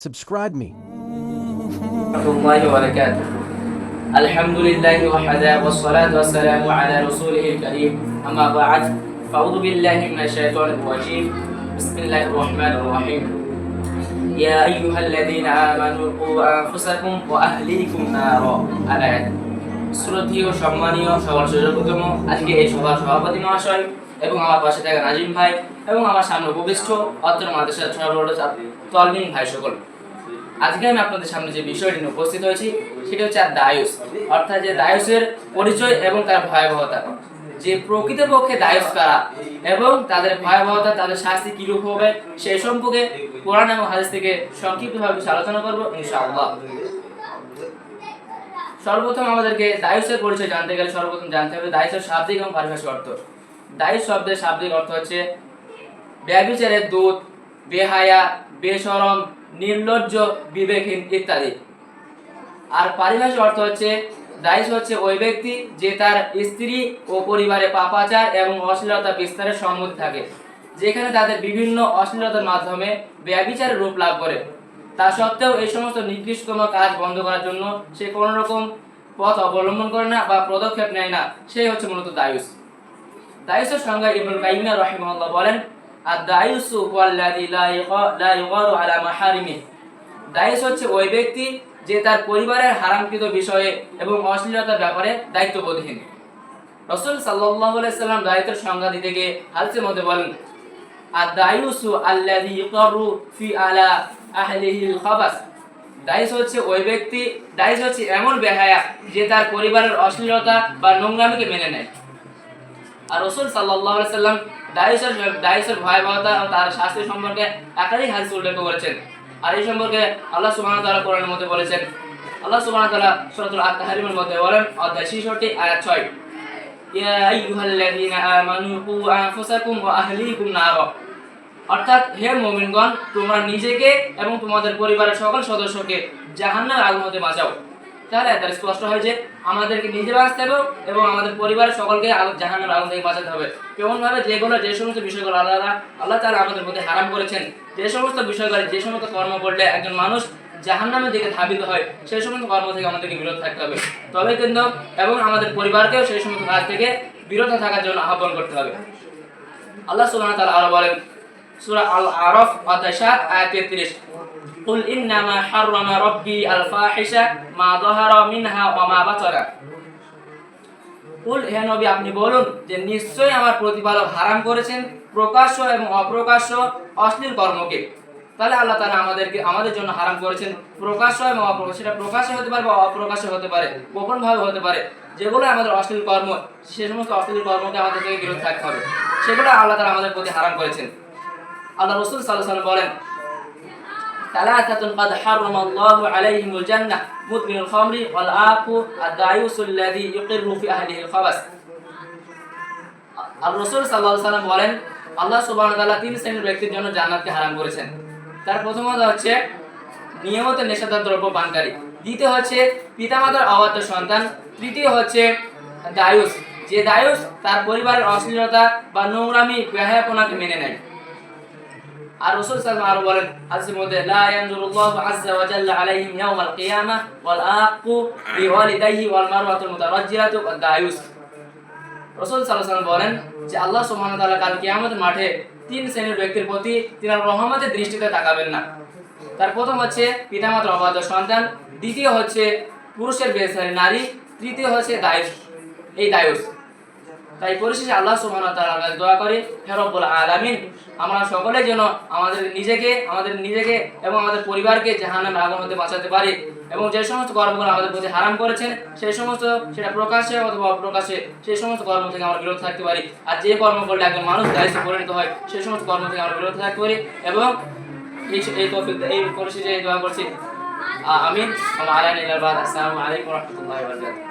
Subscribe me. الله وبركاته. الحمد لله وحده والصلاة والسلام على رسوله الكريم. أما بعد فأعوذ بالله من الشيطان الرجيم. بسم الله الرحمن الرحيم. يا أيها الذين آمنوا قوا أنفسكم وأهليكم نارا. আয়াত। শ্রদ্ধেয় সম্মানীয় সবার সর্বপ্রথম আজকে এই সভার সভাপতি মহাশয় এবং আমার পাশে থাকা নাজিম ভাই এবং আমার সামনে উপবিষ্ট অত্র মাদ্রাসার তলবিন ভাই সকল, আজকে আমি আপনাদের সামনে যে বিষয়টি নিয়ে উপস্থিত হয়েছি সেটা হচ্ছে দায়ুস, অর্থাৎ যে দায়ুসের পরিচয় এবং তার ভয়াবহতা, যে প্রকৃতপক্ষে দায়ুস কারা এবং তাদের ভয়াবহতা, তাদের শাস্তি কিরূপ হবে সেই সম্পর্কে কোরআন এবং হাদিস থেকে সংক্ষিপ্তভাবে কিছু আলোচনা করব ইনশাআল্লাহ। সর্বপ্রথম আমাদেরকে দায়ুসের পরিচয় জানতে গেলে সর্বপ্রথম জানতে হবে দায়ুসের শাব্দিক এবং পারিভাষিক অর্থ। দায়ুস শব্দের শাব্দিক অর্থ হচ্ছে ব্যভিচারের দূত, বেহায়া, বেশরম, নির্লজ্জ, বিবেকহীন ইত্যাদি। আর পারিভাষিক অর্থ হচ্ছে দায়ুস হচ্ছে ওই ব্যক্তি যে তার স্ত্রী ও পরিবারে পাপাচার এবং অশ্লীলতা বিস্তারের সম্মতি থাকে, যেখানে তাদের বিভিন্ন অশ্লীলতার মাধ্যমে ব্যভিচারের রূপ লাভ করে। তা সত্ত্বেও এই সমস্ত নিকৃষ্টতম কাজ বন্ধ করার জন্য সে কোনো রকম পথ অবলম্বন করে না বা পদক্ষেপ নেয় না, সেই হচ্ছে মূলত দায়ুস। দায়ুসের সংজ্ঞা ইবনুল কাইয়িম রাহিমাহুল্লাহ বলেন, আদ-দায়ুসু ওয়াল্লাযী লা ইউগারু আলা মাহারিমিহি। দায়ুস হচ্ছে ওই ব্যক্তি যে তার পরিবারের হারামকৃত বিষয়ে এবং অশ্লীলতার ব্যাপারে দায়িত্ববোধহীন। রাসূল সাল্লাল্লাহু আলাইহি সাল্লাম দায়িত্বের সংজ্ঞা দিতে গিয়ে হাদিসের মধ্যে বলেন, আদ-দায়ুসু আল্লাযী ইউকারু ফি আলা আহলিহিল খাবাস। দায়ুস হচ্ছে ওই ব্যক্তি, দায়ুস হচ্ছে এমন বেহায়া যে তার পরিবারের অশ্লীলতা বা নোংরামিকে মেনে নেয়। আর রাসূল সাল্লাল্লাহু আলাইহি সাল্লাম দায়ুসের ভয়াবহতা ও তার শাস্তি সম্পর্কে একাধিক হাদিস উল্লেখ করেছেন। আর এই সম্পর্কে আল্লাহ সুবহানাহু ওয়া তাআলা কোরআনের মধ্যে বলেছেন। আল্লাহ সুবহানাহু ওয়া তাআলা সূরাতুল আত-তাহরিমের মধ্যে বলেন, অধ্যায় 66 আয়াত 6, ইয়া আইয়ুহাল্লাযীনা আমানু কু আনফুসাকুম ওয়া আহলিকুম নারা। অর্থাৎ হে মুমিনগণ, তোমরা নিজেকে এবং তোমাদের পরিবারের সকল সদস্যকে জাহান্নামের আগুন হতে বাঁচাও। তাহলে এটা স্পষ্ট হয় যে আমাদেরকে নিজে বাঁচতে হবে এবং আমাদের পরিবারের সকলকে জাহান্নামের আগুন থেকে বাঁচাতে হবে। কেমন ভাবে? যে সমস্ত বিষয়গুলো আল্লাহ তাআলা আমাদের মধ্যে হারাম করেছেন, যে সমস্ত বিষয়গুলো, যে সমস্ত কর্ম করলে একজন মানুষ জাহান্নামের দিকে ধাবিত হয়, সেই সমস্ত কর্ম থেকে আমাদেরকে বিরত থাকতে হবে। তবে কিন্তু এবং আমাদের পরিবারকেও সেই সমস্ত কাজ থেকে বিরত থাকার জন্য আহ্বান করতে হবে। আল্লাহ সুবহানাহু ওয়া তাআলা আরো বলেন, সূরা আল-আরাফ অধ্যায় 7 আয়াত 33, কুল ইন্নামা হাররামা রাব্বি আল-ফাহিশা মা যাহারা মিনহা ওয়া মা বাতানা। কুল, হে নবী আপনি বলুন যে নিশ্চয়ই আমার প্রতিপালক হারাম করেছেন প্রকাশ্য এবং অপ্রকাশ্য অশ্লীল কর্মকে। তাহলে আল্লাহ তাআলা আমাদের জন্য হারাম করেছেন প্রকাশ্য এবং অপ্রকাশ্য। সেটা প্রকাশ্য হতে পারে বা অপ্রকাশ্য হতে পারে, গোপন ভাবে হতে পারে। যেগুলো আমাদের অশ্লীল কর্ম, সে সমস্ত অশ্লীল কর্মকে আমাদের থেকে বিরত থাকতে হবে, সেগুলো আল্লাহ তাআলা আমাদের প্রতি হারাম করেছেন। আল্লাহ রাসূল সাল্লাল্লাহু আলাইহি ওয়াসাল্লাম বলেন, তালাতাতুন কাদ হারামাল্লাহু আলাইহিমুল জান্নাহ মুদমিনুল খামরি ওয়াল আফু আদ-দায়ুসুল্লাযী ইউকিরু ফি আহলিহিল খাবাস। আর রাসূল সাল্লাল্লাহু আলাইহি ওয়াসাল্লাম বলেন, আল্লাহ সুবহানাহু ওয়া তাআলা তিন শ্রেণীর ব্যক্তির জন্য জান্নাতকে হারাম করেছেন। তার প্রথমত হচ্ছে নিয়মিত নেশাদার দ্রব্য পানকারী, দ্বিতীয় হচ্ছে পিতামাতার অবাধ্য সন্তান, তৃতীয় হচ্ছে দায়ুস, যে দায়ুস তার পরিবারের অশ্লীলতা বা নোংরামি বেহায়াপনাকে মেনে নেয়। আর রাসূল সাল্লাল্লাহু আলাইহি ওয়াসাল্লাম বলেন হাদিসের মধ্যে, লা ইয়ানজুরুল্লাহু আযজা ওয়া জাল্লা আলাইহিম ইয়াওমাল কিয়ামাহ ওয়াল আaqu বিওয়ালিদাইহি ওয়াল মারওয়াতুল মুতারাজ্জিলাতু ওয়াদ দায়ুস। রাসূল সাল্লাল্লাহু আলাইহি ওয়াসাল্লাম বলেন যে আল্লাহ সুবহানাহু ওয়া তাআলা কাল কিয়ামতের মাঠে তিন শ্রেণীর ব্যক্তির প্রতি তিনার রহমতের দৃষ্টিতে তাকাবেন না। তার প্রথম হচ্ছে পিতামাতার অবাধ্য সন্তান, দ্বিতীয় হচ্ছে পুরুষের বেসারী নারী, তৃতীয় হচ্ছে দায়ুস, এই দায়ুস। তাই পরিশেষে আল্লাহ সুবহানাহু ওয়া তাআলার কাছে দোয়া করি, হে রব্বুল আলামিন, আমরা সকলে যেন আমাদের নিজেকে এবং আমাদের পরিবারকে জাহান্নামের আগুন হতে বাঁচাতে পারি এবং যে সমস্ত কর্মগুলো আমাদের প্রতি হারাম করেছেন সেই সমস্ত, সেটা প্রকাশ্যে অথবা অপ্রকাশ্যে, সেই সমস্ত কর্ম থেকে আমরা বিরত থাকতে পারি। আর যে কর্ম করলে একজন মানুষ দায়িত্বে পরিণত হয় সেই সমস্ত কর্ম থেকে আমরা বিরত থাকতে পারি। এবং এই পরিশেষে দোয়া করছি, আমিন। আসসালামু আলাইকুম ওয়া রাহমাতুল্লাহি ওয়া বারাকাতুহু।